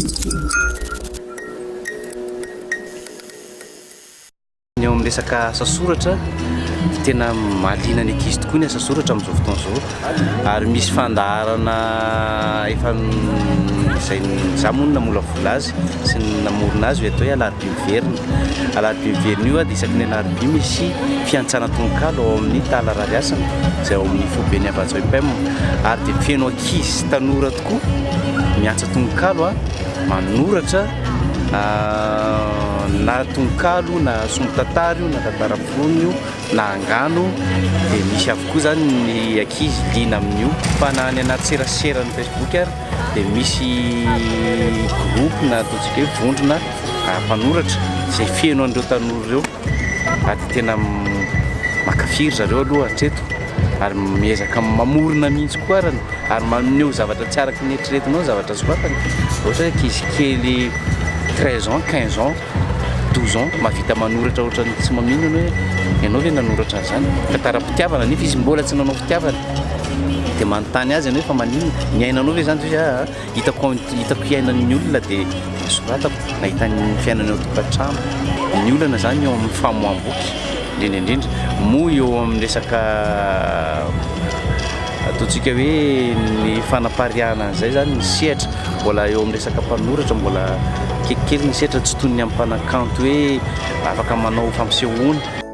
Ny eo amin'ny resaka asa soratra tena mahaliana ny ankizy tokoa ny asa soratra amin'izao fotoana izao ary misy fandaharana efa izay za moa namola vola azy sy namorona azy hoe atao hoe alarobia miverina. Alarobia miverina io dia isaky ny alarobia misy fiantsana tononkalo ao amin'ny tala rariasana izay ao amin'ny fobeny Avatsy PM ary dia feno ankizy sy tanora tokoa miantsa tononkalo manoratra na tononkalo na sombitantara io na tantara fonony io na angano dia misy avokoa zany ny ankizy liana amin'io fa na any anaty serasera ny Facebook ary dia misy groupe na ataontsika hoe vondrona mpanoratra izay feno an'ireo tanora ireo ary tena makafiry zareo aloha hatreto ary miezaka mamorona mihitsy koa ary maneho zavatra tsy araky ny eritreretinao zavatra soratany ohatra hoe ankizy kely 13 ans 15 ans 12 ans mahavita manoratra ohatrany tsy maminana hoe ianao ve nanoratra an'izany tantara-pitiavana nefa izy mbola tsy nanao fitiavana dia manontany azy ianao hoe fa manino ny ainanao ve zany hoe hitako iainan'ny olona dia soratako nahita ny fiainana eo an-tokantrano ny olana zany eo amin'ny famoaham-boky indrindra moa eo amin'ny resaka ataontsika hoe ny fanapariahana an'izay zany ny sehatra mbola eo amin'ny resaka mpanoratra mbola kelikely ny sehatra tsy toy ny amin'ny mpanakanto hoe afaka manao fampisehoana.